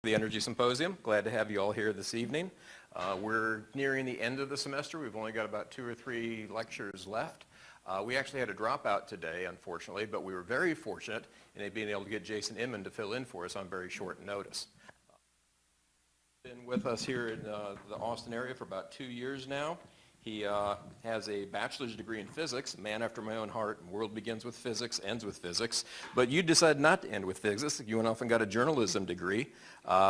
the Energy Symposium. Glad to have you all here this evening. We're nearing the end of the semester. We've only got about 2 or 3 lectures left. We actually had a dropout today, unfortunately, but we were very fortunate in being able to get Jason Inman to fill in for us on very short notice. Been with us here in the Austin area for about 2 years now. He has a bachelor's degree in physics, a man after my own heart. World begins with physics, ends with physics. But you decided not to end with physics. You went off and got a journalism degree.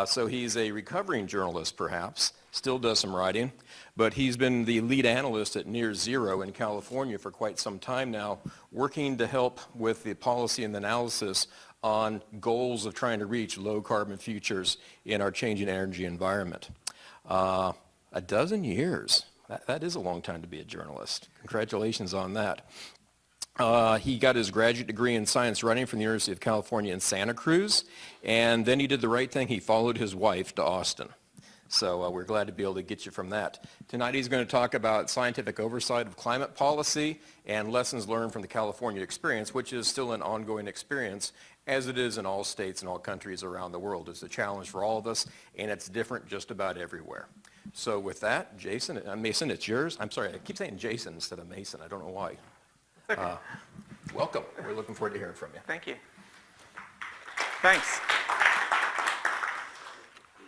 So he's a recovering journalist, perhaps. Still does some writing. But he's been the lead analyst at Near Zero in California for quite some time now, working to help with the policy and the analysis on goals of trying to reach low carbon futures in our changing energy environment. 12 years. That is a long time to be a journalist. Congratulations on that. He got his graduate degree in science writing from the University of California in Santa Cruz, and then he did the right thing. He followed his wife to Austin. So we're glad to be able to get you from that. Tonight he's going to talk about scientific oversight of climate policy and lessons learned from the California experience, which is still an ongoing experience, as it is in all states and all countries around the world. It's a challenge for all of us, and it's different just about everywhere. So with that, Jason, Mason, it's yours. I'm sorry, I keep saying Jason instead of Mason. I don't know why. Okay. Welcome. We're looking forward to hearing from you. Thank you. Thanks.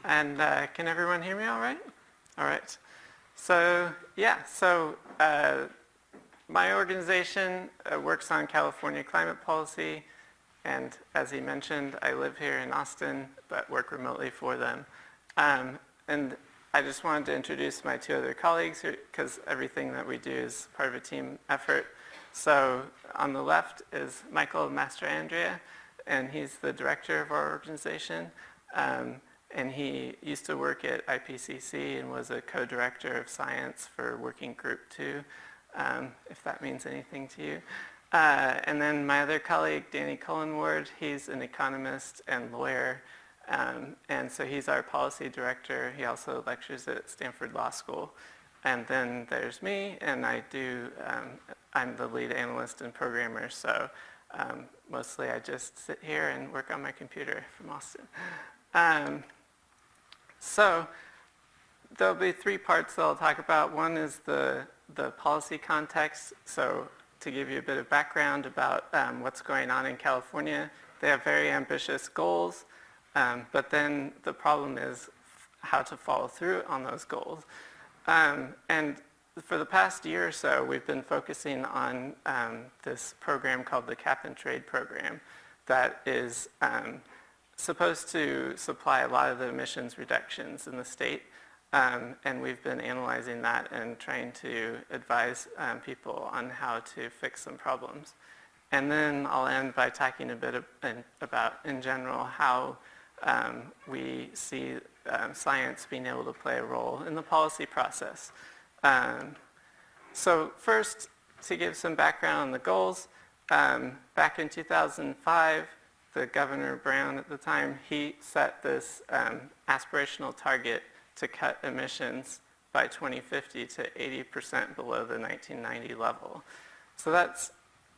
And can everyone hear me all right? All right. So, yeah, my organization works on California climate policy. And as he mentioned, I live here in Austin, but work remotely for them. And I just wanted to introduce my 2 other colleagues here, because everything that we do is part of a team effort. So on the left is Michael Mastrandrea, and he's the director of our organization. And he used to work at IPCC and was a co-director of science for Working Group 2, if that means anything to you. And then my other colleague, Danny Cullenward, he's an economist and lawyer. And so he's our policy director. He also lectures at Stanford Law School. And then there's me, and I'm the lead analyst and programmer. So mostly I just sit here and work on my computer from Austin. So there'll be 3 parts that I'll talk about. One is the policy context. So to give you a bit of background about what's going on in California, they have very ambitious goals. But then the problem is how to follow through on those goals. And for the past year or so, we've been focusing on this program called the Cap and Trade program that is supposed to supply a lot of the emissions reductions in the state. And we've been analyzing that and trying to advise people on how to fix some problems. And then I'll end by talking a bit about, in general, how we see science being able to play a role in the policy process. So first, to give some background on the goals, back in 2005, the Governor Brown at the time, he set this aspirational target to cut emissions by 2050 to 80% below the 1990 level. So that's,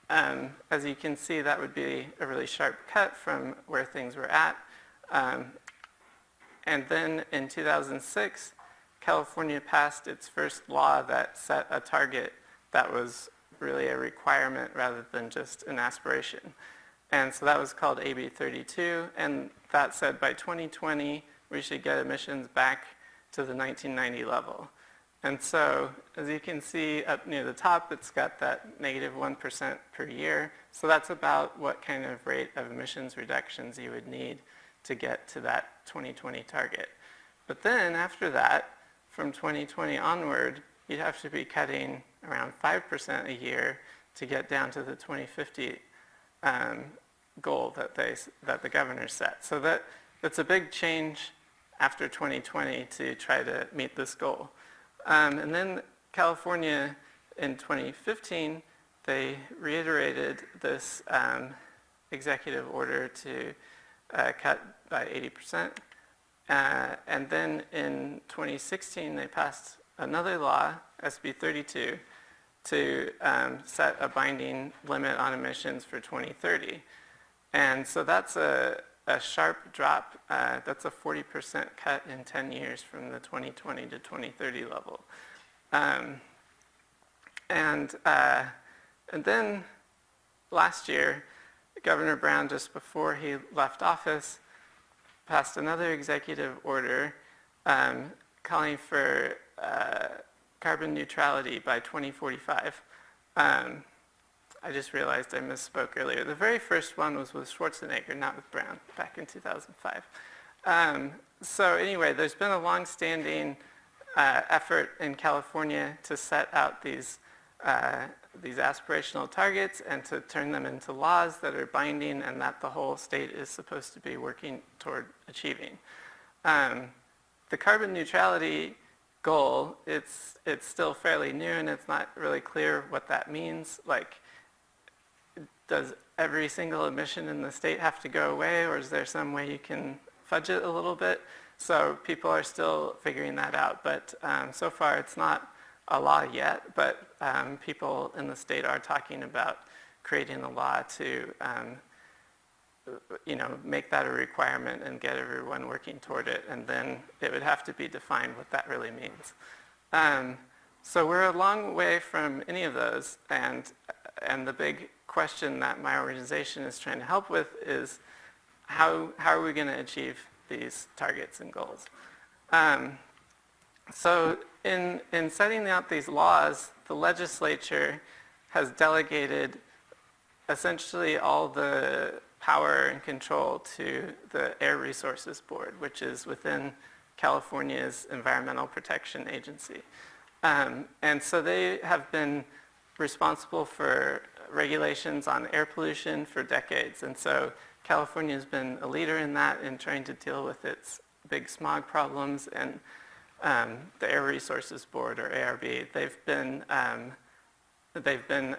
as you can see, that would be a really sharp cut from where things were at. And then in 2006, California passed its first law that set a target that was really a requirement rather than just an aspiration. And so that was called AB 32, and that said by 2020, we should get emissions back to the 1990 level. And so, as you can see up near the top, it's got that negative 1% per year. So that's about what kind of rate of emissions reductions you would need to get to that 2020 target. But then after that, from 2020 onward, you'd have to be cutting around 5% a year to get down to the 2050 goal that the governor set. So that's a big change after 2020 to try to meet this goal. And then California in 2015, they reiterated this executive order to cut by 80%. And then in 2016, they passed another law, SB 32, to set a binding limit on emissions for 2030. And so that's a a sharp drop. That's a 40% cut in 10 years from the 2020 to 2030 level. And then last year, Governor Brown, just before he left office, passed another executive order calling for carbon neutrality by 2045. I just realized I misspoke earlier. The very first one was with Schwarzenegger, not with Brown, back in 2005. So anyway, there's been a long-standing effort in California to set out these aspirational targets and to turn them into laws that are binding and that the whole state is supposed to be working toward achieving. The carbon neutrality goal, it's still fairly new and it's not really clear what that means. Like, does every single emission in the state have to go away, or is there some way you can fudge it a little bit? So people are still figuring that out, but so far it's not a law yet, but people in the state are talking about creating a law to make that a requirement and get everyone working toward it, and then it would have to be defined what that really means. So we're a long way from any of those, and the big question that my organization is trying to help with is how are we going to achieve these targets and goals? So in setting out these laws, the legislature has delegated essentially all the power and control to the Air Resources Board, which is within California's Environmental Protection Agency. And so they have been responsible for regulations on air pollution for decades. And so California has been a leader in that, in trying to deal with its big smog problems. And the Air Resources Board, or ARB, they've been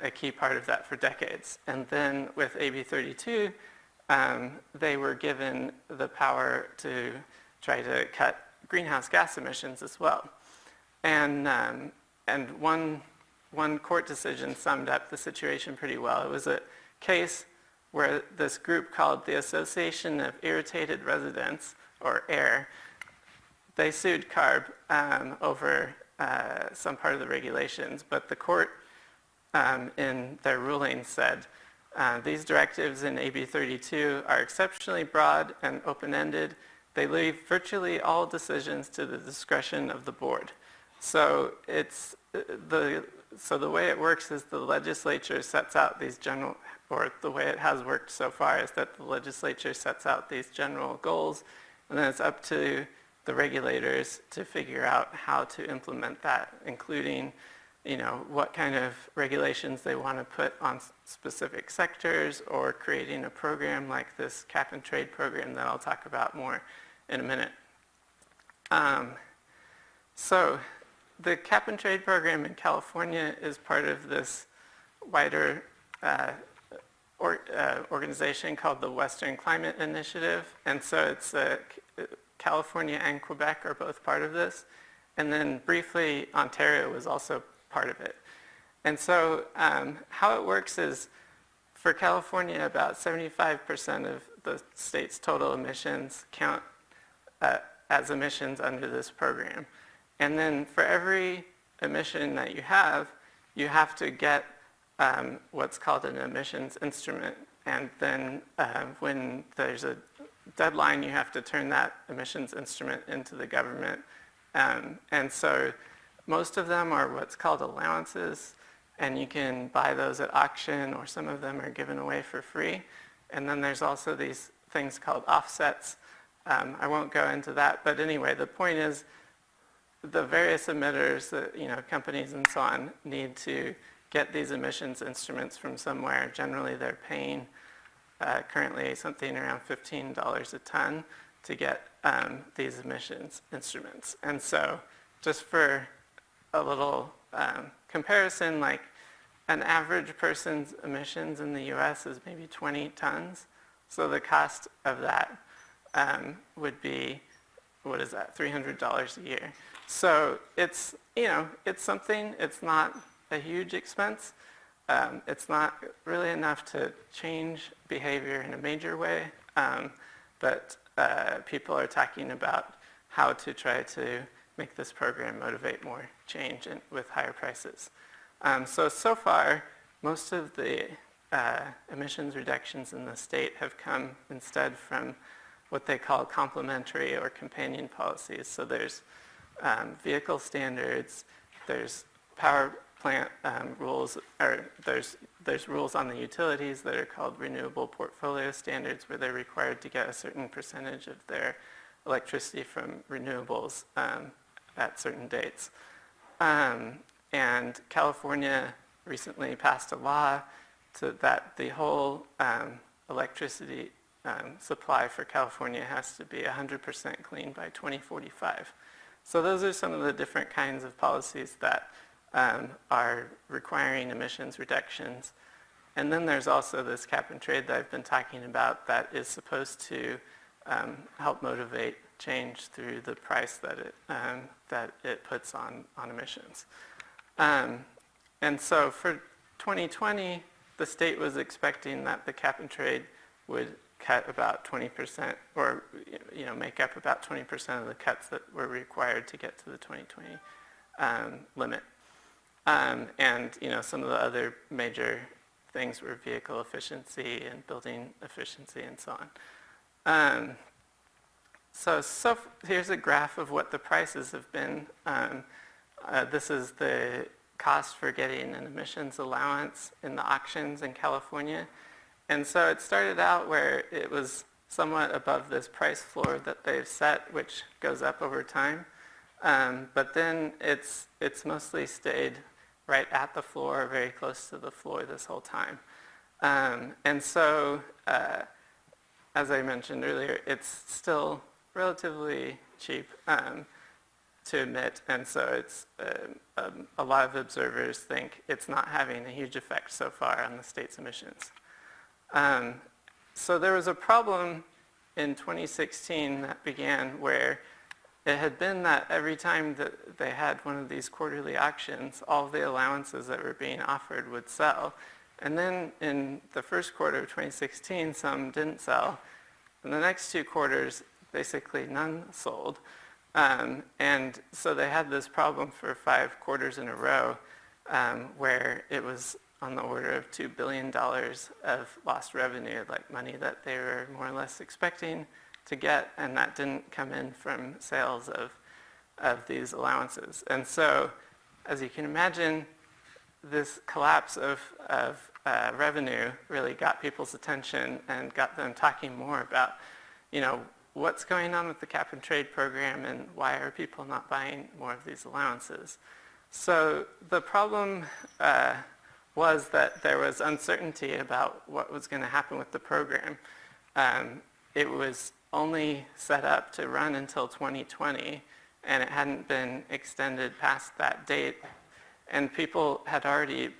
a key part of that for decades. And then with AB 32, they were given the power to try to cut greenhouse gas emissions as well. And one court decision summed up the situation pretty well. It was a case where this group called the Association of Irritated Residents, or AIR, they sued CARB over some part of the regulations, but the court in their ruling said these directives in AB 32 are exceptionally broad and open-ended. They leave virtually all decisions to the discretion of the board. So the way it works is the legislature sets out these general, or the way it has worked so far is that the legislature sets out these general goals, and then it's up to the regulators to figure out how to implement that, including, what kind of regulations they want to put on specific sectors, or creating a program like this cap and trade program that I'll talk about more in a minute. So the cap and trade program in California is part of this wider organization called the Western Climate Initiative. And so it's California and Quebec are both part of this. And then briefly, Ontario was also part of it. And so how it works is, for California, about 75% of the state's total emissions count as emissions under this program. And then for every emission that you have to get what's called an emissions instrument. And then when there's a deadline, you have to turn that emissions instrument into the government. And so most of them are what's called allowances, and you can buy those at auction, or some of them are given away for free. And then there's also these things called offsets. I won't go into that, but anyway, the point is the various emitters, companies and so on, need to get these emissions instruments from somewhere. Generally, they're paying currently something around $15 a ton to get these emissions instruments. And so just for a little comparison, like an average person's emissions in the US is maybe 20 tons. So the cost of that would be, what is that, $300 a year. So it's something. It's not a huge expense. It's not really enough to change behavior in a major way. but people are talking about how to try to make this program motivate more change with higher prices. So far, most of the emissions reductions in the state have come instead from what they call complementary or companion policies. So there's vehicle standards, there's power plant rules, or there's rules on the utilities that are called renewable portfolio standards, where they're required to get a certain percentage of their electricity from renewables at certain dates. And California recently passed a law that the whole electricity supply for California has to be 100% clean by 2045. So those are some of the different kinds of policies that are requiring emissions reductions. And then there's also this cap and trade that I've been talking about that is supposed to help motivate change through the price that it puts on emissions. And so for 2020, the state was expecting that the cap and trade would cut about 20%, or make up about 20% of the cuts that were required to get to the 2020 limit. And some of the other major things were vehicle efficiency and building efficiency and so on. So here's a graph of what the prices have been. This is the cost for getting an emissions allowance in the auctions in California. And so it started out where it was somewhat above this price floor that they've set, which goes up over time. But then it's mostly stayed right at the floor, very close to the floor this whole time. And so, as I mentioned earlier, it's still relatively cheap to emit, and so it's a lot of observers think it's not having a huge effect so far on the state's emissions. So there was a problem in 2016 that began where it had been that every time that they had one of these quarterly auctions, all the allowances that were being offered would sell. And then in the first quarter of 2016, some didn't sell. In the next 2 quarters, basically none sold. And so they had this problem for 5 quarters in a row where it was on the order of $2 billion of lost revenue, like money that they were more or less expecting to get, and that didn't come in from sales of these allowances. And so, as you can imagine, this collapse of revenue really got people's attention and got them talking more about, what's going on with the cap and trade program and why are people not buying more of these allowances. So the problem was that there was uncertainty about what was going to happen with the program. It was only set up to run until 2020, and it hadn't been extended past that date. And people had already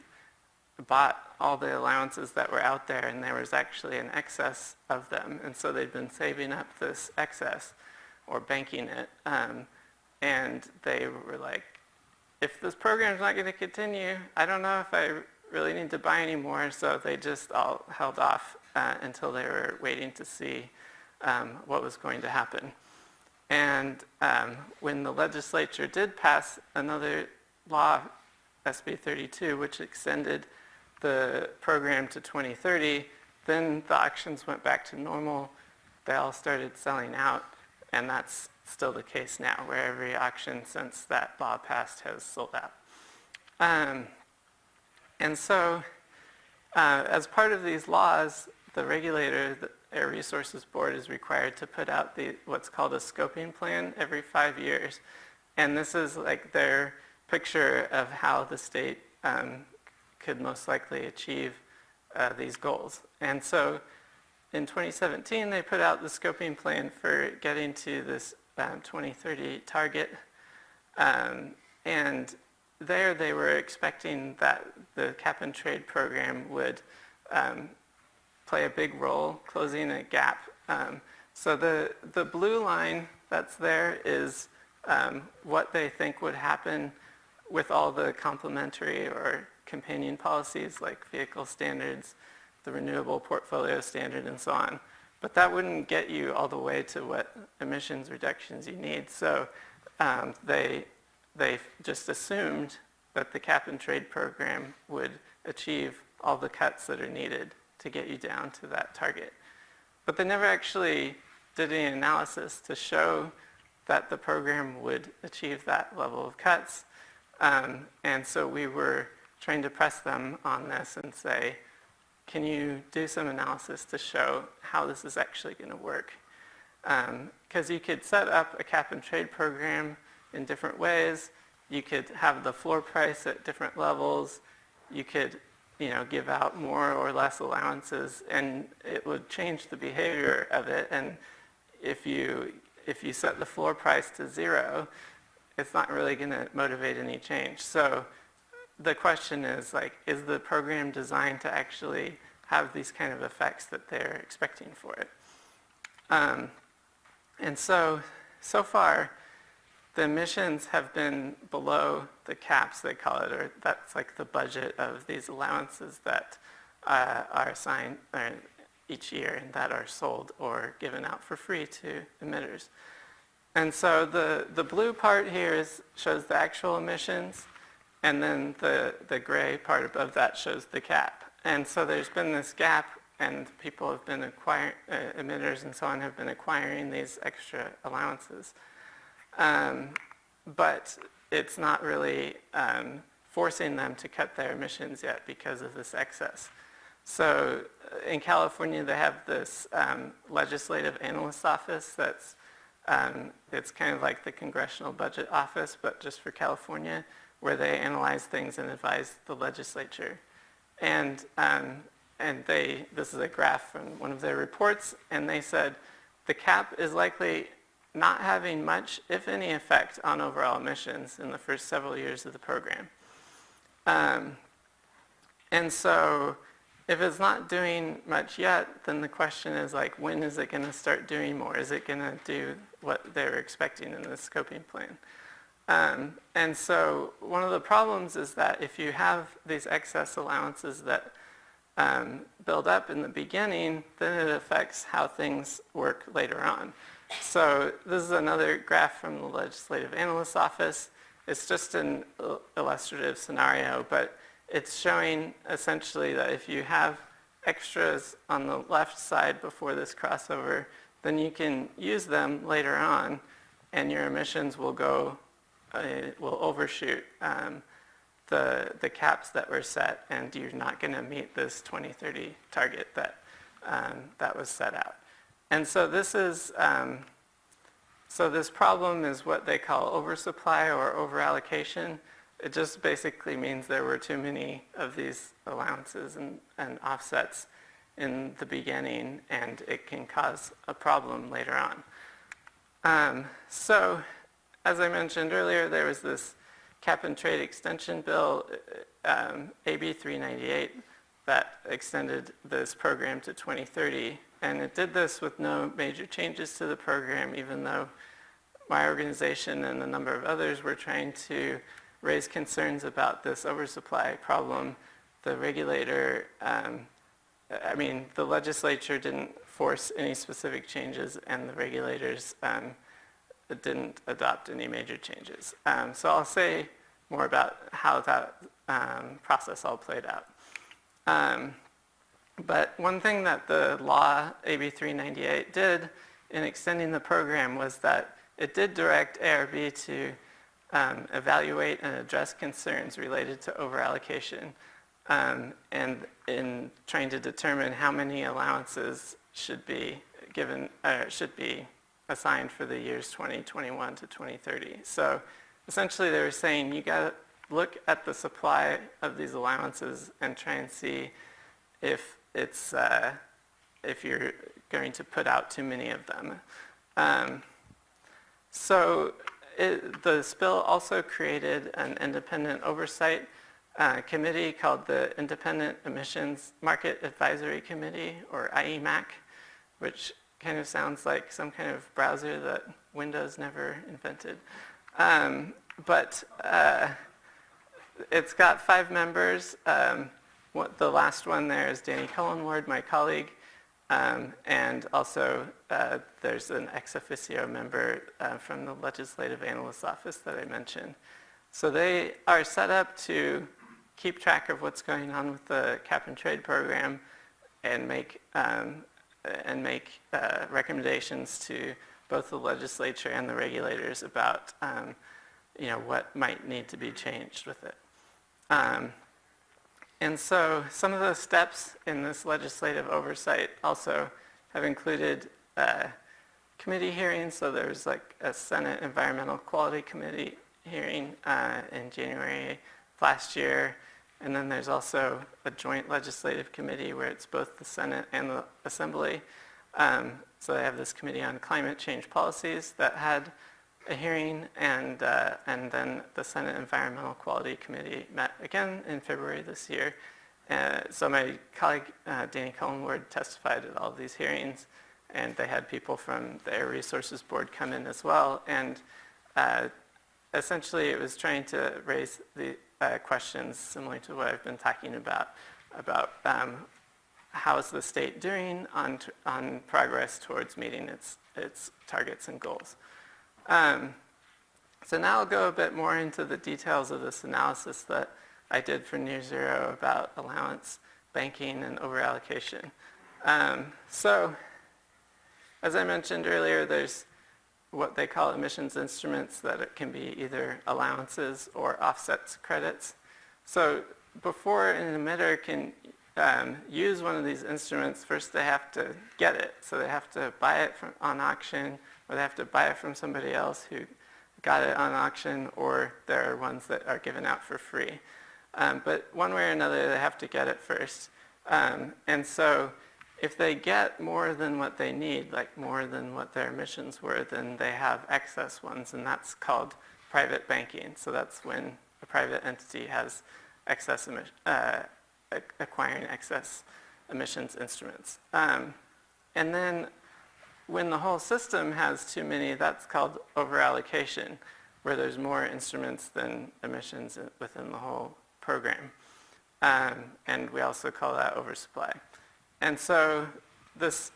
bought all the allowances that were out there, and there was actually an excess of them. And so they'd been saving up this excess or banking it. And they were like, if this program's not going to continue, I don't know if I really need to buy anymore. So they just all held off until they were waiting to see what was going to happen. And when the legislature did pass another law, SB 32, which extended the program to 2030, then the auctions went back to normal. They all started selling out, and that's still the case now, where every auction since that law passed has sold out. And so, as part of these laws, the regulator, the Air Resources Board, is required to put out what's called a scoping plan every 5 years. And this is like their picture of how the state could most likely achieve these goals. And so in 2017, they put out the scoping plan for getting to this 2030 target. And there they were expecting that the cap and trade program would play a big role closing a gap. So the blue line that's there is what they think would happen with all the complementary or companion policies like vehicle standards, the renewable portfolio standard, and so on. But that wouldn't get you all the way to what emissions reductions you need. So they just assumed that the cap and trade program would achieve all the cuts that are needed to get you down to that target. But they never actually did any analysis to show that the program would achieve that level of cuts. And so we were trying to press them on this and say, can you do some analysis to show how this is actually going to work? Because you could set up a cap and trade program in different ways. You could have the floor price at different levels. You could, give out more or less allowances, and it would change the behavior of it. And if you set the floor price to 0, it's not really going to motivate any change. So the question is, is the program designed to actually have these kind of effects that they're expecting for it? And so far, the emissions have been below the caps, they call it, or that's like the budget of these allowances that are assigned each year and that are sold or given out for free to emitters. And so the blue part here shows the actual emissions, and then the gray part above that shows the cap. And so there's been this gap, and people have been emitters and so on have been acquiring these extra allowances. But it's not really forcing them to cut their emissions yet because of this excess. So in California, they have this legislative analyst office that's it's kind of like the Congressional Budget Office, but just for California, where they analyze things and advise the legislature. And this is a graph from one of their reports, and they said the cap is likely not having much, if any, effect on overall emissions in the first several years of the program. And so if it's not doing much yet, then the question is when is it going to start doing more? Is it going to do what they're expecting in the scoping plan? And so one of the problems is that if you have these excess allowances that build up in the beginning, then it affects how things work later on. So this is another graph from the Legislative Analyst's Office. It's just an illustrative scenario, but it's showing essentially that if you have extras on the left side before this crossover, then you can use them later on, and your emissions will overshoot the caps that were set, and you're not going to meet this 2030 target that was set out. And so this problem is what they call oversupply or overallocation. It just basically means there were too many of these allowances and offsets in the beginning, and it can cause a problem later on. So as I mentioned earlier, there was this cap and trade extension bill, AB 398, that extended this program to 2030. And it did this with no major changes to the program, even though my organization and a number of others were trying to raise concerns about this oversupply problem. The regulator, the legislature didn't force any specific changes, and the regulators didn't adopt any major changes. So I'll say more about how that process all played out. But one thing that the law, AB 398, did in extending the program was that it did direct ARB to evaluate and address concerns related to overallocation, and in trying to determine how many allowances should be assigned for the years 2021 to 2030. So essentially they were saying you got to look at the supply of these allowances and try and see if you're going to put out too many of them. The spill also created an independent oversight committee called the Independent Emissions Market Advisory Committee, or IEMAC, which kind of sounds like some kind of browser that Windows never invented. But it's got 5 members. The last one there is Danny Cullenward, my colleague, And also, there's an ex officio member from the Legislative Analyst's Office that I mentioned. So they are set up to keep track of what's going on with the cap and trade program and make recommendations to both the legislature and the regulators about what might need to be changed with it. And so some of the steps in this legislative oversight also have included committee hearings. So there's like a Senate Environmental Quality Committee hearing in January last year. And then there's also a joint legislative committee where it's both the Senate and the Assembly. So they have this committee on climate change policies that had a hearing, and then the Senate Environmental Quality Committee met again in February this year. So my colleague Danny Cullenward testified at all of these hearings, and they had people from the Air Resources Board come in as well. And essentially it was trying to raise the questions similar to what I've been talking about how is the state doing on progress towards meeting its targets and goals. So now I'll go a bit more into the details of this analysis that I did for Near Zero about allowance, banking, and overallocation. So as I mentioned earlier, there's what they call emissions instruments that it can be either allowances or offsets credits. So before an emitter can use one of these instruments, first they have to get it. So they have to buy it on auction, or they have to buy it from somebody else who got it on auction, or there are ones that are given out for free. But one way or another, they have to get it first. And so if they get more than what they need, like more than what their emissions were, then they have excess ones, and that's called private banking. So that's when a private entity has excess acquiring excess emissions instruments. And then when the whole system has too many, that's called overallocation, where there's more instruments than emissions within the whole program. And we also call that oversupply. And so this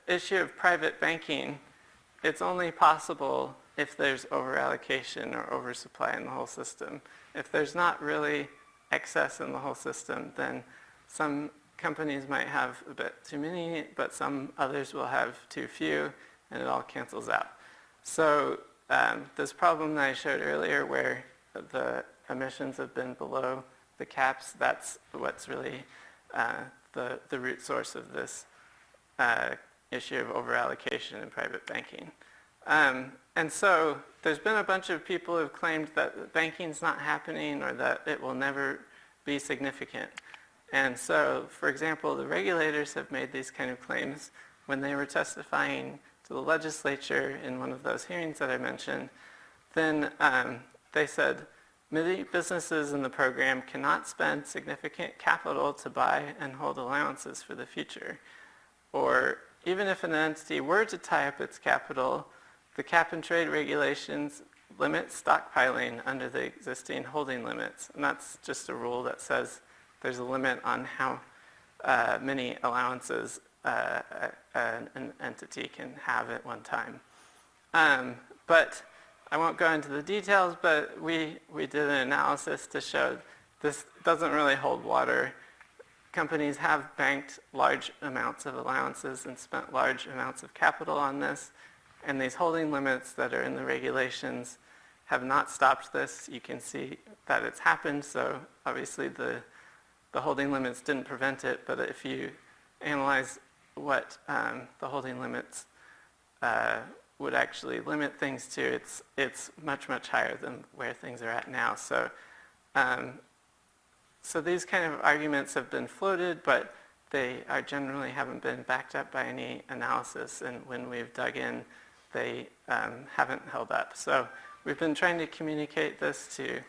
issue of private banking, it's only possible if there's overallocation or oversupply in the whole system. If there's not really excess in the whole system, then some companies might have a bit too many, but some others will have too few, and it all cancels out. So this problem that I showed earlier where the emissions have been below the caps, that's what's really the root source of this issue of overallocation in private banking. And so there's been a bunch of people who've claimed that banking's not happening or that it will never be significant. And so, for example, the regulators have made these kind of claims when they were testifying to the legislature in one of those hearings that I mentioned. Then they said, many businesses in the program cannot spend significant capital to buy and hold allowances for the future. Or even if an entity were to tie up its capital, the cap and trade regulations limit stockpiling under the existing holding limits. And that's just a rule that says there's a limit on how many allowances an entity can have at one time. But I won't go into the details, but we did an analysis to show this doesn't really hold water. Companies have banked large amounts of allowances and spent large amounts of capital on this, and these holding limits that are in the regulations have not stopped this. You can see that it's happened, so obviously the holding limits didn't prevent it, but if you analyze what the holding limits would actually limit things to, it's much, much higher than where things are at now. So, so these kind of arguments have been floated, but they are generally haven't been backed up by any analysis, and when we've dug in, they haven't held up. So we've been trying to communicate this to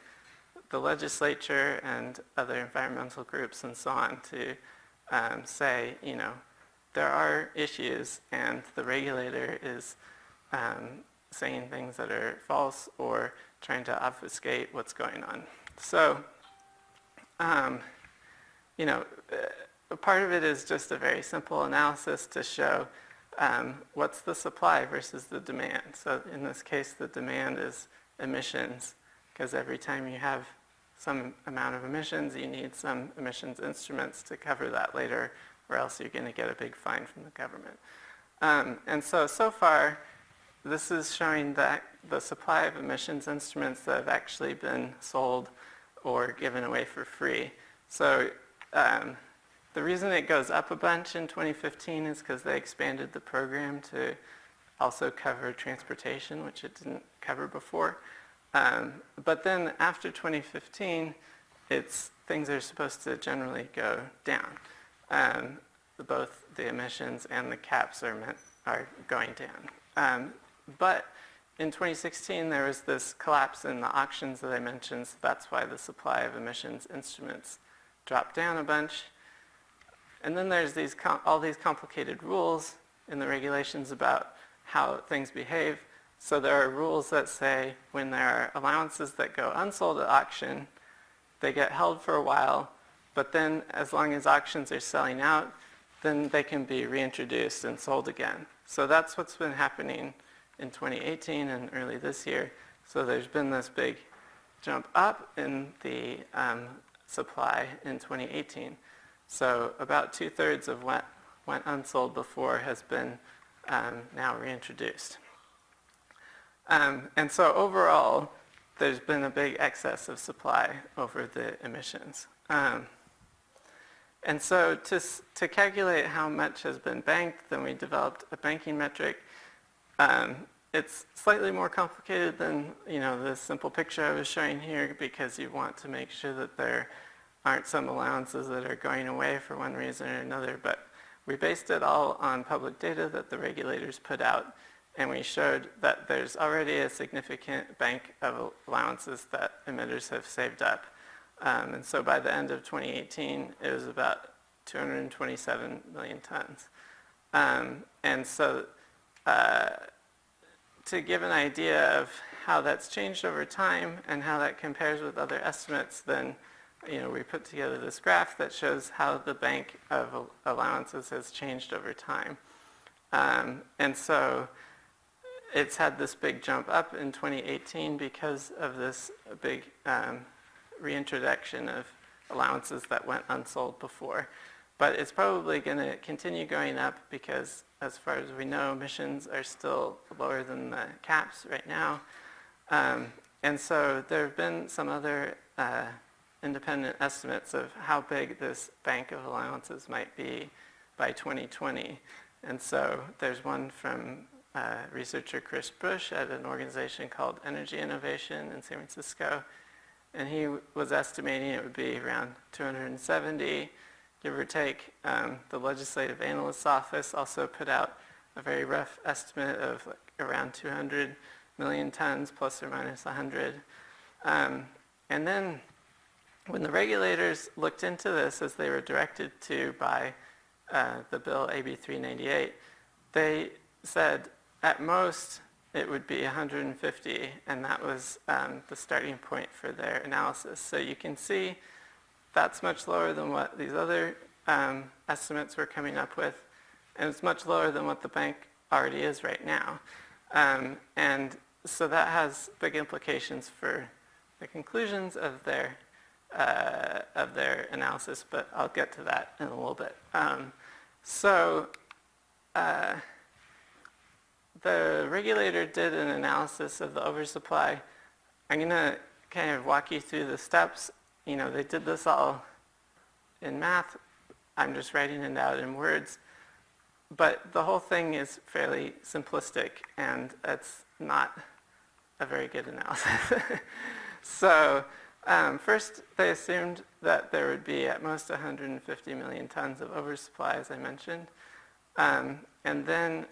the legislature and other environmental groups and so on to say, there are issues, and the regulator is saying things that are false or trying to obfuscate what's going on. So, a part of it is just a very simple analysis to show what's the supply versus the demand. So in this case, the demand is emissions, because every time you have some amount of emissions, you need some emissions instruments to cover that later, or else you're going to get a big fine from the government. And so far, this is showing that the supply of emissions instruments that have actually been sold or given away for free. So the reason it goes up a bunch in 2015 is because they expanded the program to also cover transportation, which it didn't cover before. But then after 2015, things are supposed to generally go down. Both the emissions and the caps are going down. But in 2016, there was this collapse in the auctions that I mentioned, so that's why the supply of emissions instruments dropped down a bunch. And then there's all these complicated rules in the regulations about how things behave. So there are rules that say when there are allowances that go unsold at auction, they get held for a while, but then as long as auctions are selling out, then they can be reintroduced and sold again. So that's what's been happening in 2018 and early this year. So there's been this big jump up in the supply in 2018. So about 2/3 of what went unsold before has been now reintroduced. And so overall, there's been a big excess of supply over the emissions. And so to calculate how much has been banked, then we developed a banking metric. It's slightly more complicated than the simple picture I was showing here, because you want to make sure that there aren't some allowances that are going away for one reason or another. But we based it all on public data that the regulators put out, and we showed that there's already a significant bank of allowances that emitters have saved up. And so by the end of 2018, it was about 227 million tons. And so to give an idea of how that's changed over time and how that compares with other estimates, then we put together this graph that shows how the bank of allowances has changed over time. And so it's had this big jump up in 2018 because of this big reintroduction of allowances that went unsold before. But it's probably going to continue going up because, as far as we know, emissions are still lower than the caps right now. And so there have been some other independent estimates of how big this bank of allowances might be by 2020. And so there's one from researcher Chris Bush at an organization called Energy Innovation in San Francisco. And he was estimating it would be around 270, give or take. The Legislative Analyst's Office also put out a very rough estimate of around 200 million tons, plus or minus 100. And then when the regulators looked into this, as they were directed to by the bill AB 398, they said at most it would be 150, and that was the starting point for their analysis. So you can see that's much lower than what these other estimates were coming up with, and it's much lower than what the bank already is right now. And so that has big implications for the conclusions of their analysis, but I'll get to that in a little bit. The regulator did an analysis of the oversupply. I'm going to kind of walk you through the steps. They did this all in math. I'm just writing it out in words. But the whole thing is fairly simplistic, and it's not a very good analysis. So first, they assumed that there would be at most 150 million tons of oversupply, as I mentioned. And then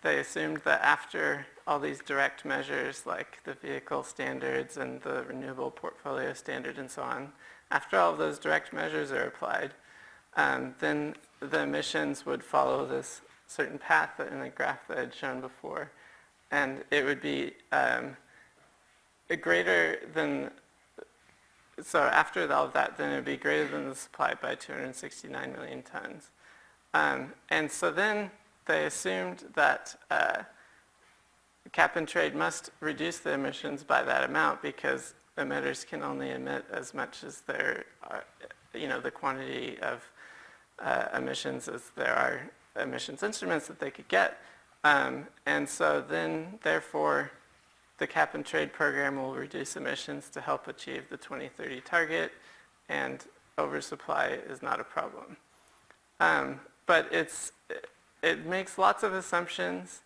they assumed that after all these direct measures, like the vehicle standards and the renewable portfolio standard and so on, after all of those direct measures are applied, then the emissions would follow this certain path in the graph that I had shown before. And it would be greater than so after all of that, then it would be greater than the supply by 269 million tons. And so then they assumed that cap and trade must reduce the emissions by that amount because emitters can only emit as much as there are, the quantity of emissions as there are emissions instruments that they could get. And so then, therefore, the cap and trade program will reduce emissions to help achieve the 2030 target, and oversupply is not a problem. But it makes lots of assumptions.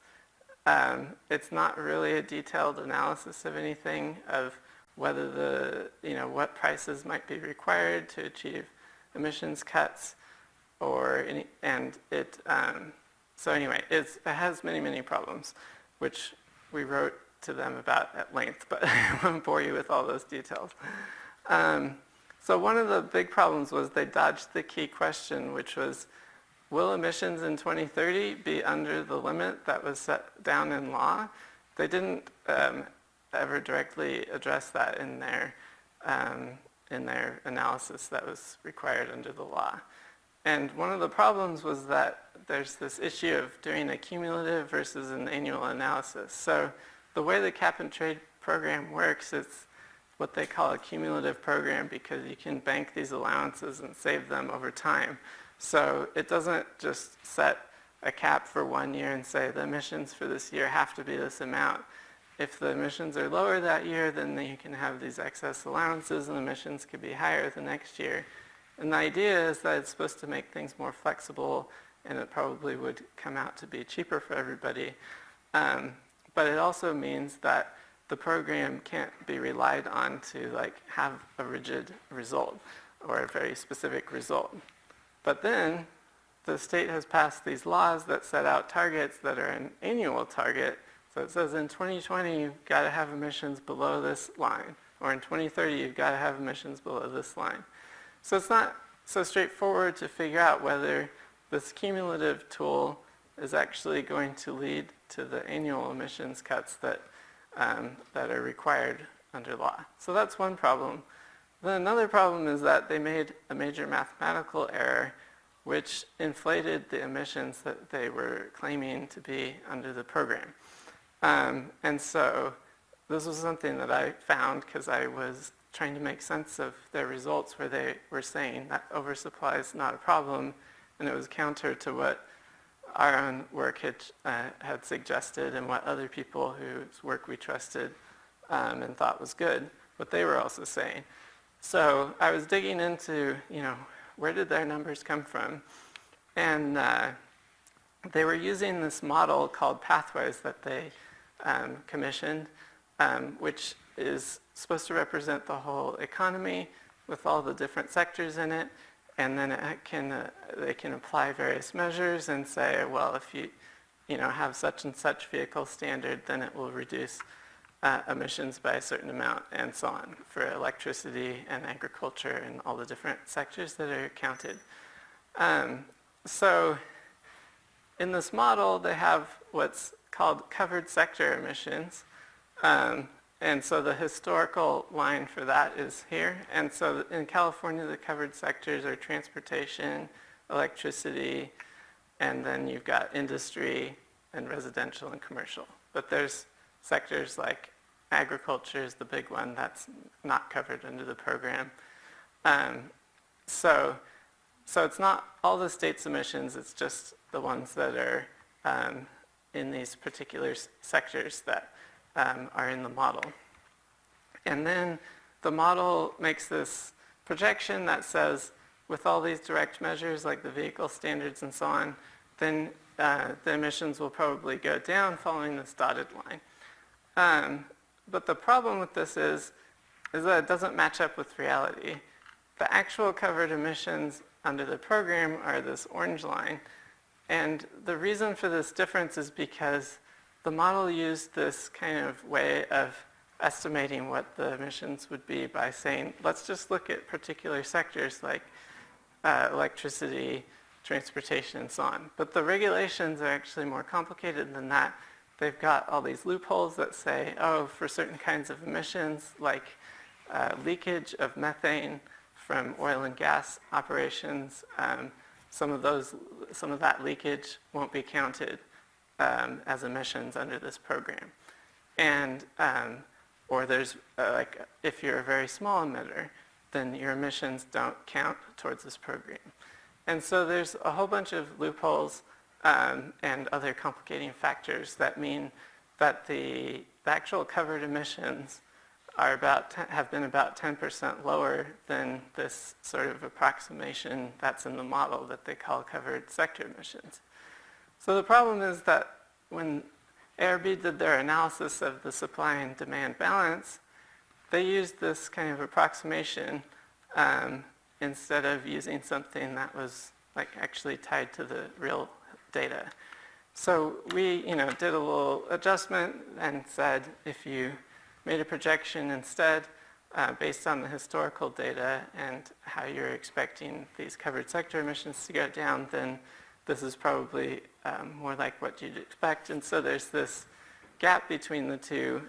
It's not really a detailed analysis of anything, of whether what prices might be required to achieve emissions cuts, so anyway, it has many, many problems, which we wrote to them about at length, but I won't bore you with all those details. So one of the big problems was they dodged the key question, which was, will emissions in 2030 be under the limit that was set down in law? They didn't ever directly address that in their analysis that was required under the law. And one of the problems was that there's this issue of doing a cumulative versus an annual analysis. So the way the cap and trade program works, it's what they call a cumulative program because you can bank these allowances and save them over time. So it doesn't just set a cap for 1 year and say the emissions for this year have to be this amount. If the emissions are lower that year, then you can have these excess allowances and emissions could be higher the next year. And the idea is that it's supposed to make things more flexible, and it probably would come out to be cheaper for everybody. But it also means that the program can't be relied on to have a rigid result or a very specific result. But then the state has passed these laws that set out targets that are an annual target. So it says in 2020 you've got to have emissions below this line, or in 2030 you've got to have emissions below this line. So it's not so straightforward to figure out whether this cumulative tool is actually going to lead to the annual emissions cuts that are required under law. So that's one problem. Then another problem is that they made a major mathematical error which inflated the emissions that they were claiming to be under the program. And so this was something that I found because I was trying to make sense of their results where they were saying that oversupply is not a problem, and it was counter to what our own work had suggested and what other people whose work we trusted and thought was good, what they were also saying. So I was digging into, where did their numbers come from? And they were using this model called Pathways that they commissioned, which is supposed to represent the whole economy with all the different sectors in it, and then they can apply various measures and say, well, if you have such and such vehicle standard, then it will reduce emissions by a certain amount, and so on, for electricity and agriculture and all the different sectors that are counted. So in this model, they have what's called covered sector emissions. And so the historical line for that is here. And so in California, the covered sectors are transportation, electricity, and then you've got industry and residential and commercial. But there's sectors like agriculture is the big one that's not covered under the program. So it's not all the state's emissions, it's just the ones that are in these particular sectors that are in the model. And then the model makes this projection that says with all these direct measures like the vehicle standards and so on, then the emissions will probably go down following this dotted line. But the problem with this is that it doesn't match up with reality. The actual covered emissions under the program are this orange line. And the reason for this difference is because the model used this kind of way of estimating what the emissions would be by saying, let's just look at particular sectors like electricity, transportation, and so on. But the regulations are actually more complicated than that. They've got all these loopholes that say, oh, for certain kinds of emissions, like leakage of methane from oil and gas operations. Some of that leakage won't be counted as emissions under this program. And, or there's, like, if you're a very small emitter, then your emissions don't count towards this program. And so there's a whole bunch of loopholes and other complicating factors that mean that the actual covered emissions are have been about 10% lower than this sort of approximation that's in the model that they call covered sector emissions. So the problem is that when ARB did their analysis of the supply and demand balance, they used this kind of approximation instead of using something that was like actually tied to the real data. So we, did a little adjustment and said if you made a projection instead based on the historical data and how you're expecting these covered sector emissions to go down, then this is probably more like what you'd expect. And so there's this gap between the two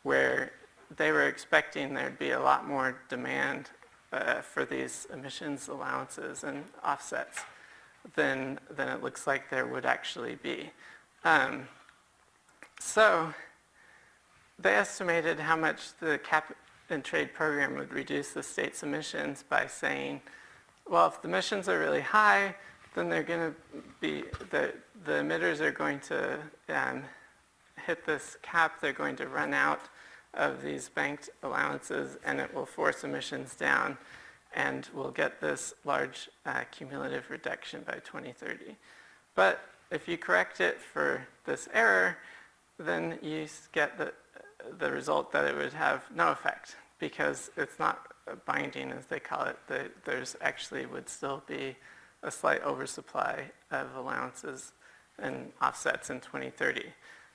where they were expecting there'd be a lot more demand for these emissions allowances and offsets than it looks like there would actually be. So they estimated how much the cap and trade program would reduce the state's emissions by saying, well, if the emissions are really high, then they're going to be, the emitters are going to hit this cap, they're going to run out of these banked allowances, and it will force emissions down, and we'll get this large cumulative reduction by 2030. But if you correct it for this error, then you get the result that it would have no effect, because it's not binding, as they call it. There's actually would still be a slight oversupply of allowances and offsets in 2030.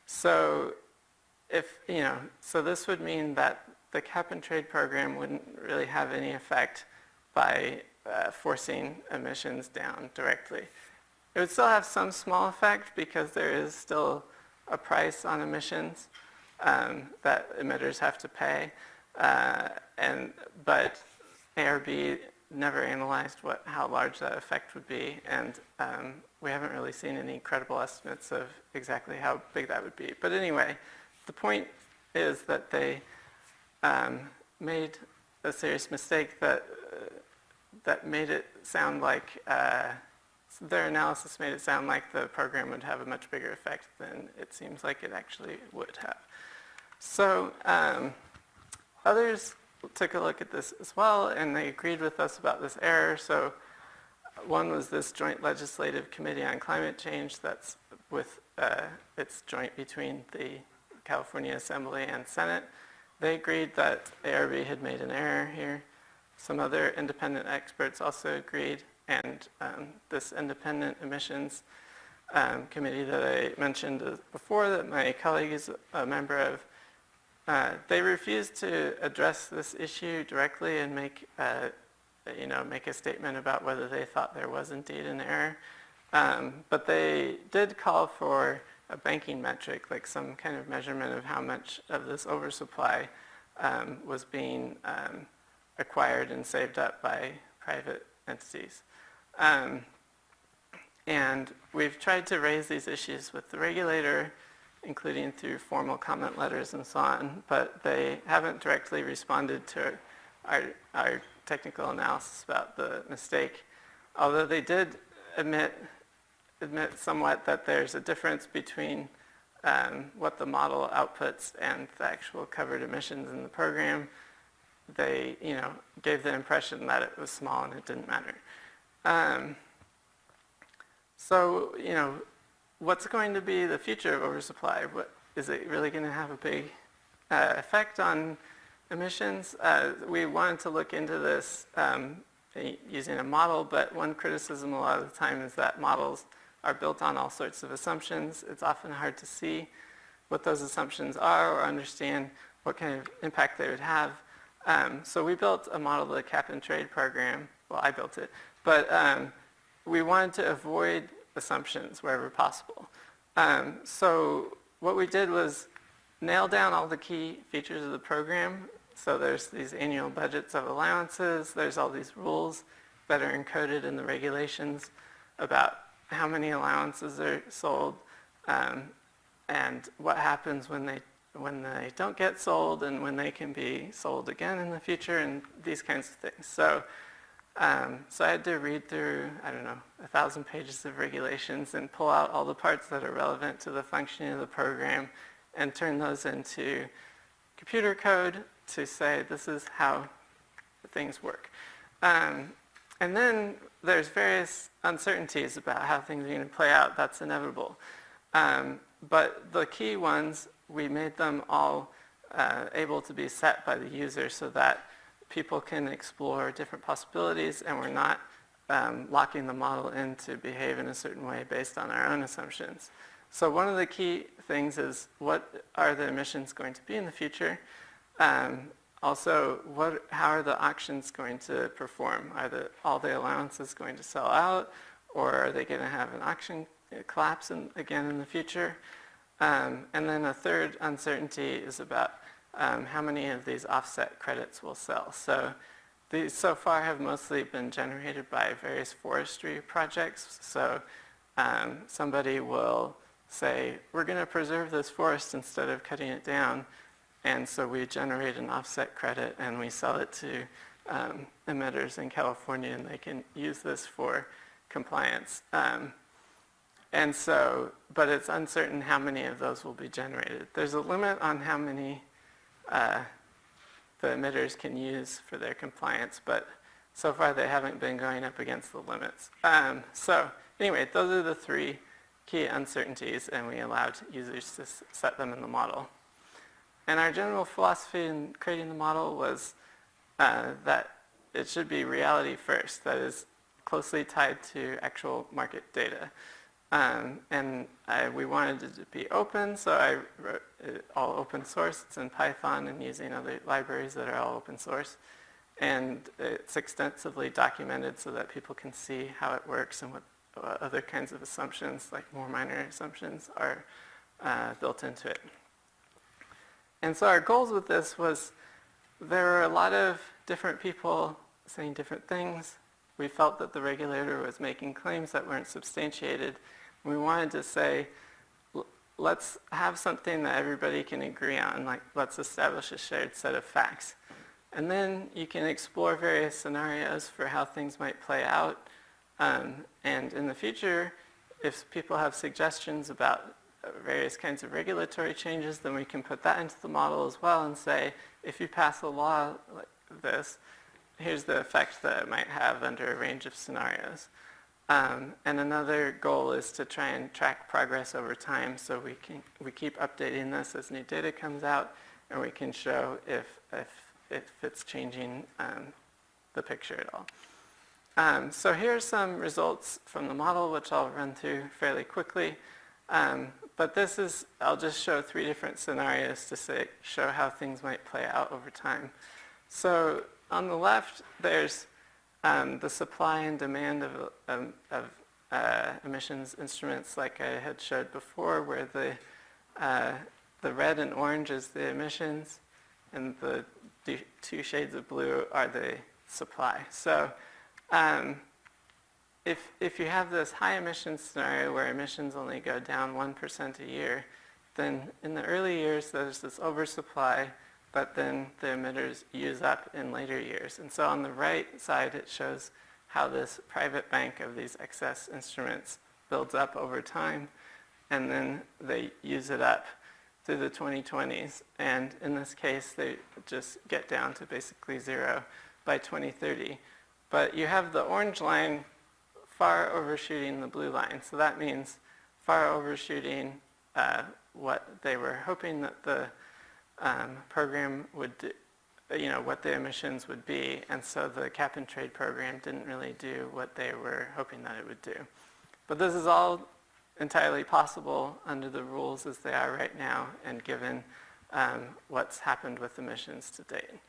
So so this would mean that the cap and trade program wouldn't really have any effect by forcing emissions down directly. It would still have some small effect because there is still a price on emissions that emitters have to pay, but ARB never analyzed how large that effect would be, and we haven't really seen any credible estimates of exactly how big that would be. But anyway, the point is that they made a serious mistake that made it sound like their analysis made it sound like the program would have a much bigger effect than it seems like it actually would have. So others took a look at this as well, and they agreed with us about this error. So one was this Joint Legislative Committee on Climate Change that's it's joint between the California Assembly and Senate. They agreed that ARB had made an error here. Some other independent experts also agreed, and this independent emissions committee that I mentioned before that my colleague is a member of, they refused to address this issue directly and make a statement about whether they thought there was indeed an error. But they did call for a banking metric, like some kind of measurement of how much of this oversupply was being acquired and saved up by private entities. And we've tried to raise these issues with the regulator, including through formal comment letters and so on, but they haven't directly responded to our technical analysis about the mistake, although they did admit somewhat that there's a difference between what the model outputs and the actual covered emissions in the program. They, gave the impression that it was small and it didn't matter. So, what's going to be the future of oversupply? Is it really going to have a big effect on emissions? We wanted to look into this using a model, but one criticism a lot of the time is that models are built on all sorts of assumptions. It's often hard to see what those assumptions are or understand what kind of impact they would have. So we built a model of the cap and trade program. Well, I built it, but we wanted to avoid assumptions wherever possible. So what we did was nail down all the key features of the program So there's these annual budgets of allowances. There's all these rules that are encoded in the regulations about how many allowances are sold, and what happens when they don't get sold and when they can be sold again in the future, and these kinds of things. So I had to read through, 1,000 pages of regulations and pull out all the parts that are relevant to the functioning of the program and turn those into computer code to say this is how things work. And then there's various uncertainties about how things are going to play out. That's inevitable. But the key ones, we made them all able to be set by the user so that people can explore different possibilities, and we're not locking the model in to behave in a certain way based on our own assumptions. So one of the key things is, what are the emissions going to be in the future? Also, how are the auctions going to perform? Are all the allowances going to sell out, or are they going to have an auction collapse again in the future? And then a third uncertainty is about how many of these offset credits will sell. So these so far have mostly been generated by various forestry projects. So somebody will say, we're going to preserve this forest instead of cutting it down. And so we generate an offset credit and we sell it to emitters in California, and they can use this for compliance. And so, but it's uncertain how many of those will be generated. There's a limit on how many the emitters can use for their compliance, but so far they haven't been going up against the limits. So anyway, those are the three key uncertainties, and we allowed users to set them in the model. And our general philosophy in creating the model was that it should be reality first, that is closely tied to actual market data. And we wanted it to be open, so I wrote it all open source. It's in Python and using other libraries that are all open source. And it's extensively documented so that people can see how it works and what other kinds of assumptions, like more minor assumptions, are built into it. And so our goals with this was, there were a lot of different people saying different things. We felt that the regulator was making claims that weren't substantiated. We wanted to say, let's have something that everybody can agree on, like let's establish a shared set of facts. And then you can explore various scenarios for how things might play out. And in the future, if people have suggestions about various kinds of regulatory changes, then we can put that into the model as well and say, if you pass a law like this, here's the effect that it might have under a range of scenarios. And another goal is to try and track progress over time, so we keep updating this as new data comes out, and we can show if it's changing the picture at all. So here are some results from the model, which I'll run through fairly quickly. But this is, I'll just show three different scenarios to show how things might play out over time. So on the left, there's the supply and demand of emissions instruments, like I had showed before, where the red and orange is the emissions, and the two shades of blue are the supply. So if you have this high emissions scenario where emissions only go down 1% a year, then in the early years there's this oversupply, but then the emitters use up in later years. And so on the right side it shows how this private bank of these excess instruments builds up over time, and then they use it up through the 2020s. And in this case they just get down to basically zero by 2030. But you have the orange line far overshooting the blue line. So that means far overshooting what they were hoping that the program would do, what the emissions would be. And so the cap and trade program didn't really do what they were hoping that it would do. But this is all entirely possible under the rules as they are right now, and given what's happened with emissions to date.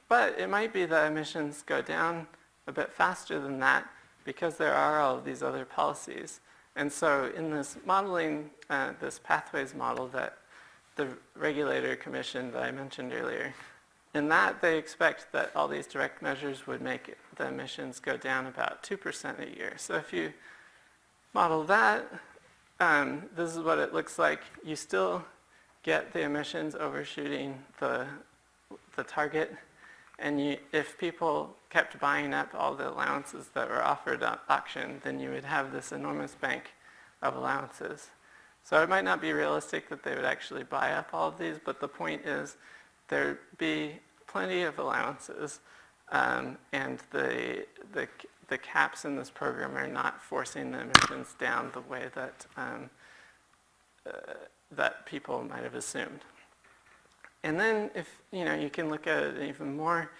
But it might be that emissions go down a bit faster than that, because there are all of these other policies. And so in this modeling, this pathways model that the regulator commissioned that I mentioned earlier, in that, they expect that all these direct measures would make the emissions go down about 2% a year. So if you model that, this is what it looks like. You still get the emissions overshooting the target. And if people kept buying up all the allowances that were offered at auction, then you would have this enormous bank of allowances. So it might not be realistic that they would actually buy up all of these, but the point is there'd be plenty of allowances, and the caps in this program are not forcing the emissions down the way that that people might have assumed. And then if, you can look at an even more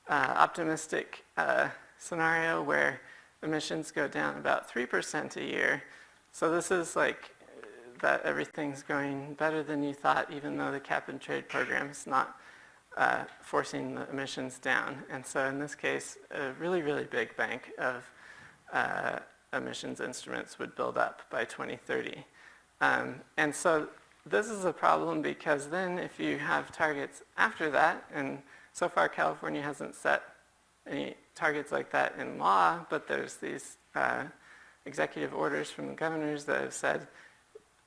optimistic scenario where emissions go down about 3% a year. So this is like that everything's going better than you thought, even though the cap and trade program is not forcing the emissions down. And so in this case, a really, really big bank of emissions instruments would build up by 2030. And so this is a problem because then if you have targets after that, and so far California hasn't set any targets like that in law, but there's these executive orders from the governors that have said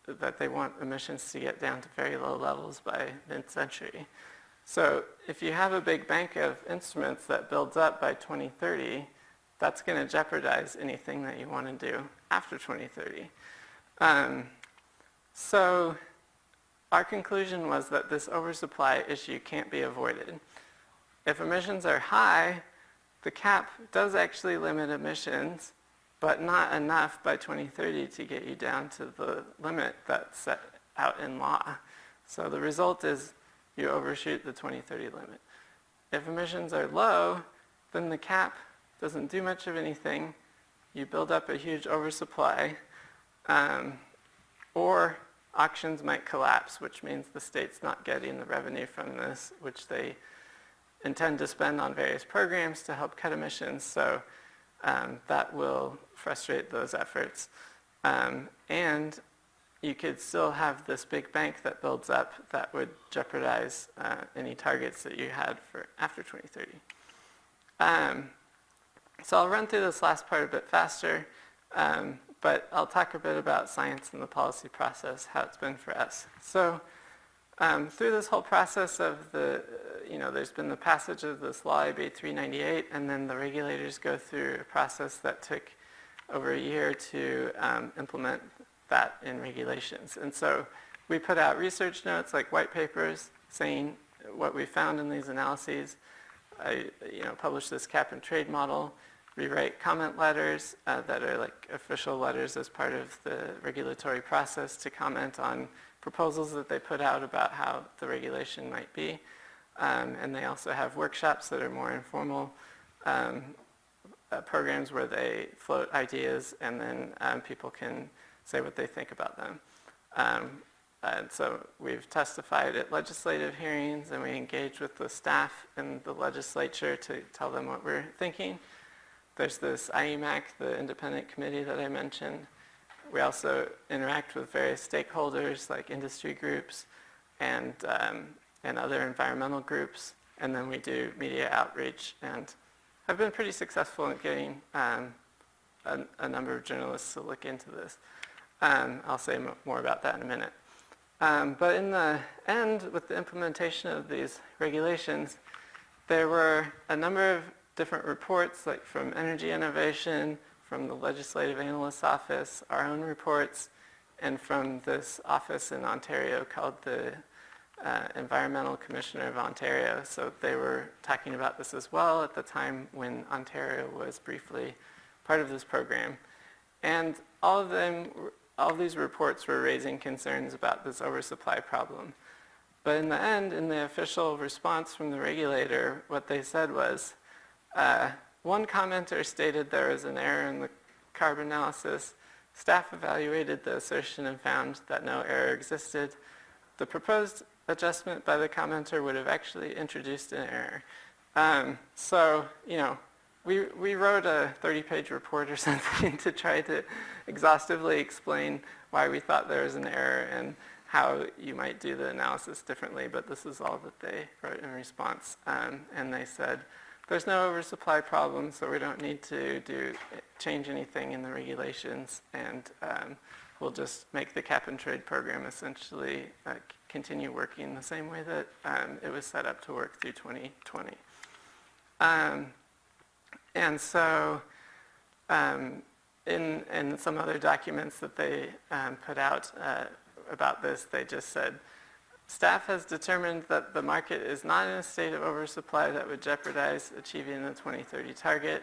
that they want emissions to get down to very low levels by mid-century. So if you have a big bank of instruments that builds up by 2030, that's going to jeopardize anything that you want to do after 2030. So our conclusion was that this oversupply issue can't be avoided. If emissions are high, the cap does actually limit emissions, but not enough by 2030 to get you down to the limit that's set out in law. So the result is you overshoot the 2030 limit. If emissions are low, then the cap doesn't do much of anything. You build up a huge oversupply, or auctions might collapse, which means the state's not getting the revenue from this, which they intend to spend on various programs to help cut emissions. So that will frustrate those efforts. And you could still have this big bank that builds up that would jeopardize any targets that you had for after 2030. So I'll run through this last part a bit faster. But I'll talk a bit about science and the policy process, how it's been for us. So through this whole process of there's been the passage of this law, AB 398, and then the regulators go through a process that took over a year to implement that in regulations. And so we put out research notes like white papers saying what we found in these analyses. I published this cap and trade model. We write comment letters that are like official letters as part of the regulatory process to comment on proposals that they put out about how the regulation might be. And they also have workshops that are more informal programs where they float ideas and then people can say what they think about them. And so we've testified at legislative hearings and we engage with the staff in the legislature to tell them what we're thinking. There's this IEMAC, the independent committee that I mentioned. We also interact with various stakeholders like industry groups and other environmental groups. And then we do media outreach and have been pretty successful in getting a number of journalists to look into this. I'll say more about that in a minute. But in the end, with the implementation of these regulations, there were a number of different reports, like from Energy Innovation, from the Legislative Analyst's Office, our own reports, and from this office in Ontario called the Environmental Commissioner of Ontario. So they were talking about this as well at the time when Ontario was briefly part of this program. And all of these reports were raising concerns about this oversupply problem. But in the end, in the official response from the regulator, what they said was, one commenter stated there was an error in the carbon analysis. Staff evaluated the assertion and found that no error existed. The proposed adjustment by the commenter would have actually introduced an error. So, we wrote a 30-page report or something to try to exhaustively explain why we thought there was an error and how you might do the analysis differently, but this is all that they wrote in response. And they said, there's no oversupply problem, so we don't need to change anything in the regulations, and we'll just make the cap and trade program essentially continue working the same way that it was set up to work through 2020. And so in some other documents that they put out about this, they just said, staff has determined that the market is not in a state of oversupply that would jeopardize achieving the 2030 target.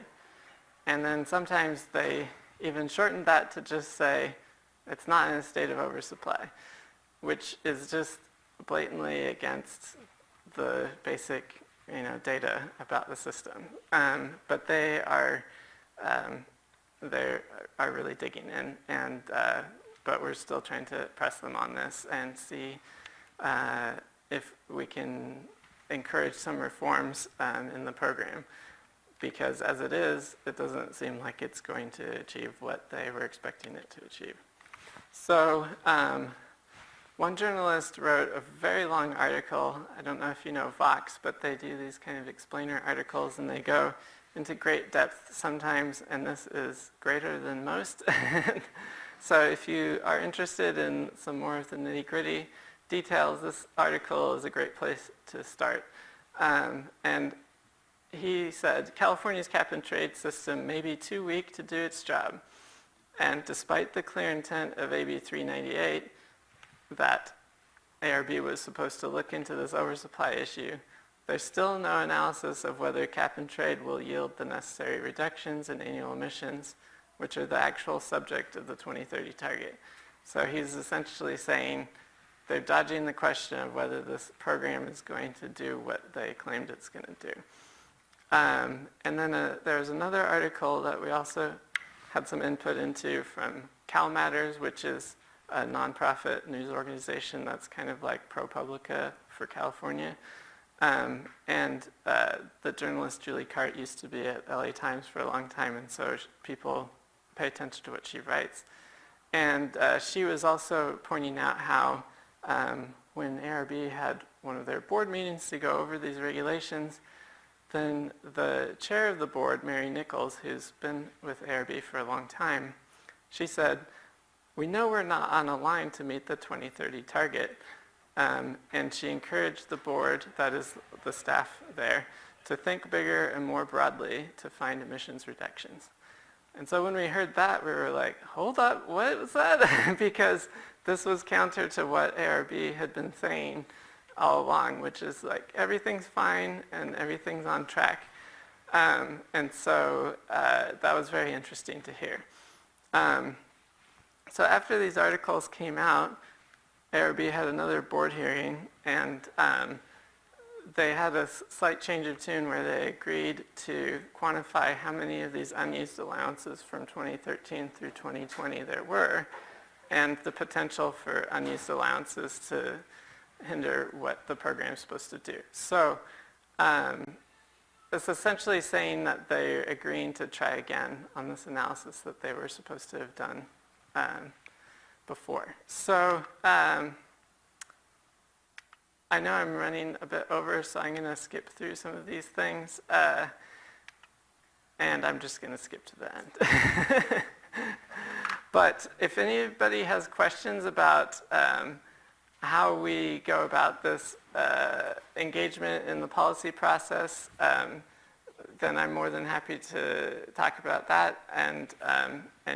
And then sometimes they even shortened that to just say, it's not in a state of oversupply, which is just blatantly against the basic data about the system. But they are really digging in, but we're still trying to press them on this and see if we can encourage some reforms in the program. Because as it is, it doesn't seem like it's going to achieve what they were expecting it to achieve. So one journalist wrote a very long article. I don't know if you know Vox, but they do these kind of explainer articles, and they go into great depth sometimes, and this is greater than most. So if you are interested in some more of the nitty-gritty details, this article is a great place to start. And he said, California's cap and trade system may be too weak to do its job. And despite the clear intent of AB 398 that ARB was supposed to look into this oversupply issue, there's still no analysis of whether cap and trade will yield the necessary reductions in annual emissions, which are the actual subject of the 2030 target. So he's essentially saying they're dodging the question of whether this program is going to do what they claimed it's going to do. And then there's another article that we also had some input into from Cal Matters, which is a nonprofit news organization that's kind of like ProPublica for California. And the journalist Julie Cart used to be at LA Times for a long time, and so people pay attention to what she writes. And she was also pointing out how when ARB had one of their board meetings to go over these regulations, then the chair of the board, Mary Nichols, who's been with ARB for a long time, she said, we know we're not on a line to meet the 2030 target. And she encouraged the board, that is the staff there, to think bigger and more broadly to find emissions reductions. And so when we heard that, we were like, hold up, what was that? Because this was counter to what ARB had been saying all along, which is like, everything's fine and everything's on track. And so that was very interesting to hear. So after these articles came out, ARB had another board hearing, and they had a slight change of tune where they agreed to quantify how many of these unused allowances from 2013 through 2020 there were, and the potential for unused allowances to hinder what the program is supposed to do. So it's essentially saying that they're agreeing to try again on this analysis that they were supposed to have done before. So I know I'm running a bit over, so I'm going to skip through some of these things, and I'm just going to skip to the end. But if anybody has questions about how we go about this engagement in the policy process, then I'm more than happy to talk about that, and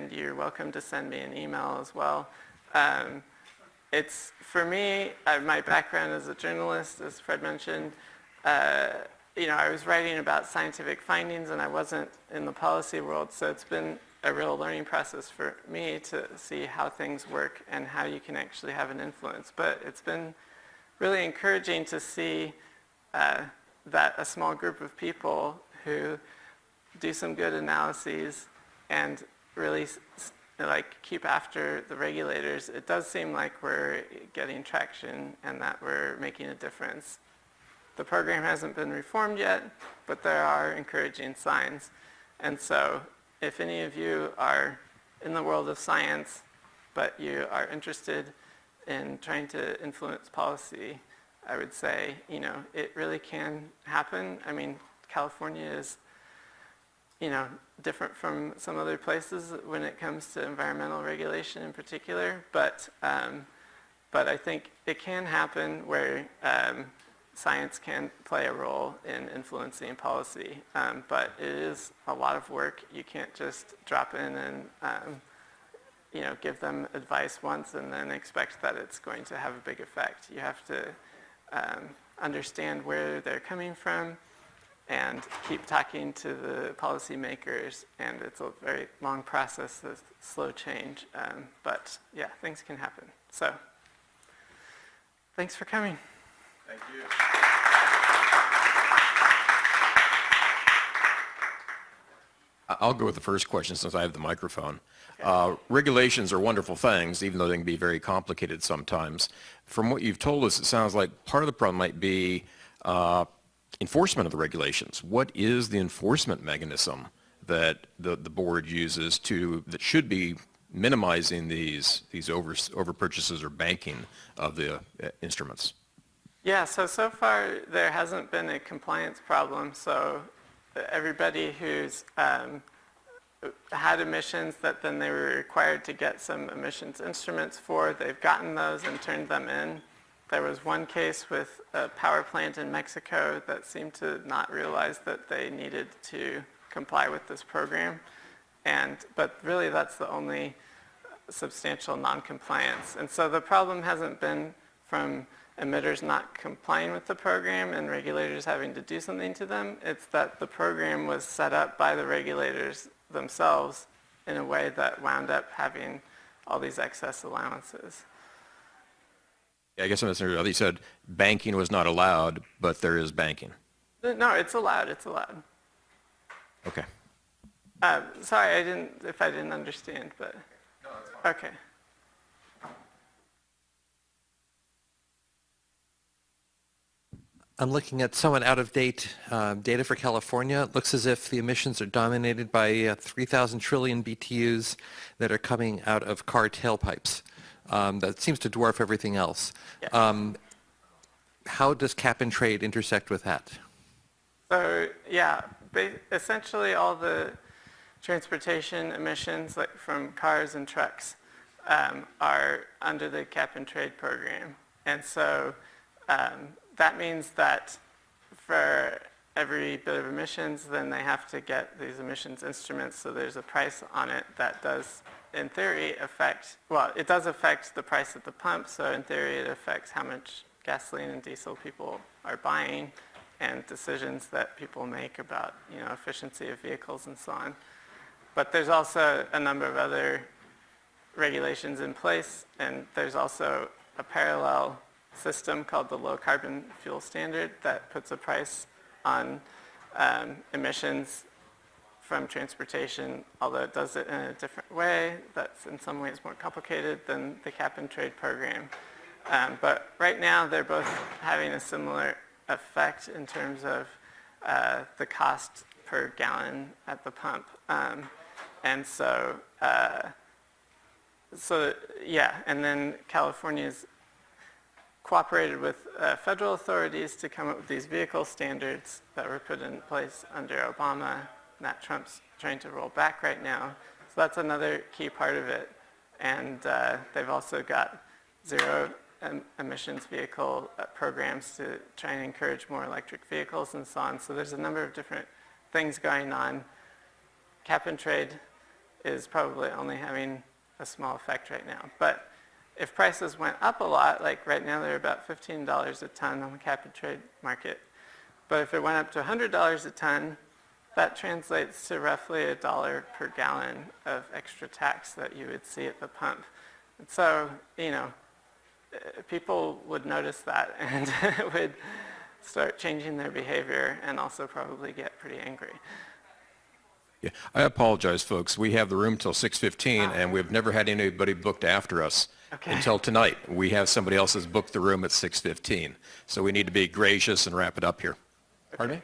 you're welcome to send me an email as well. It's, for me, my background as a journalist, as Fred mentioned, I was writing about scientific findings and I wasn't in the policy world, so it's been a real learning process for me to see how things work and how you can actually have an influence. But it's been really encouraging to see that a small group of people who do some good analyses and really keep after the regulators, it does seem like we're getting traction and that we're making a difference. The program hasn't been reformed yet, but there are encouraging signs. And so if any of you are in the world of science, but you are interested in trying to influence policy, I would say, it really can happen. I mean, California is, different from some other places when it comes to environmental regulation in particular, but I think it can happen where science can play a role in influencing policy, but it is a lot of work. You can't just drop in and give them advice once and then expect that it's going to have a big effect. You have to understand where they're coming from and keep talking to the policymakers, and it's a very long process, a slow change, but yeah, things can happen. So, thanks for coming. Thank you. I'll go with the first question since I have the microphone. Okay. Regulations are wonderful things, even though they can be very complicated sometimes. From what you've told us, it sounds like part of the problem might be enforcement of the regulations. What is the enforcement mechanism that the board uses that should be minimizing these over purchases or banking of the instruments? Yeah, so far there hasn't been a compliance problem. So everybody who's had emissions that then they were required to get some emissions instruments for, they've gotten those and turned them in. There was one case with a power plant in Mexico that seemed to not realize that they needed to comply with this program. But really that's the only substantial non-compliance. And so the problem hasn't been from emitters not complying with the program and regulators having to do something to them. It's that the program was set up by the regulators themselves in a way that wound up having all these excess allowances. Yeah, I guess I'm misunderstood. You said banking was not allowed, but there is banking. No, it's allowed. It's allowed. Okay. Sorry, if I didn't understand, but. No, that's fine. Okay. I'm looking at somewhat out-of-date data for California. It looks as if the emissions are dominated by 3,000 trillion BTUs that are coming out of car tailpipes. That seems to dwarf everything else. Yeah. How does cap and trade intersect with that? So, yeah, essentially all the transportation emissions, like from cars and trucks, are under the cap and trade program. And so that means that for every bit of emissions, then they have to get these emissions instruments, so there's a price on it that does, in theory, it does affect the price at the pump, so in theory it affects how much gasoline and diesel people are buying and decisions that people make about, efficiency of vehicles and so on. But there's also a number of other regulations in place, and there's also a parallel system called the Low Carbon Fuel Standard that puts a price on emissions from transportation, although it does it in a different way that's in some ways more complicated than the cap and trade program. But right now they're both having a similar effect in terms of the cost per gallon at the pump. And so then California's cooperated with federal authorities to come up with these vehicle standards that were put in place under Obama that Trump's trying to roll back right now. So that's another key part of it. And they've also got zero emissions vehicle programs to try and encourage more electric vehicles and so on. So there's a number of different things going on. Cap and trade is probably only having a small effect right now. But if prices went up a lot, like right now they're about $15 a ton on the cap and trade market. But if it went up to $100 a ton, that translates to roughly $1 per gallon of extra tax that you would see at the pump. And so, people would notice that and would start changing their behavior and also probably get pretty angry. Yeah, I apologize, folks. We have the room till 6:15, and we've never had anybody booked after us until tonight. We have somebody else has booked the room at 6:15, so we need to be gracious and wrap it up here. Pardon me?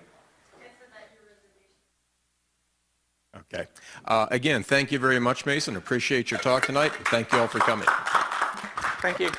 Okay. Again, thank you very much, Mason. Appreciate your talk tonight. Thank you all for coming. Thank you.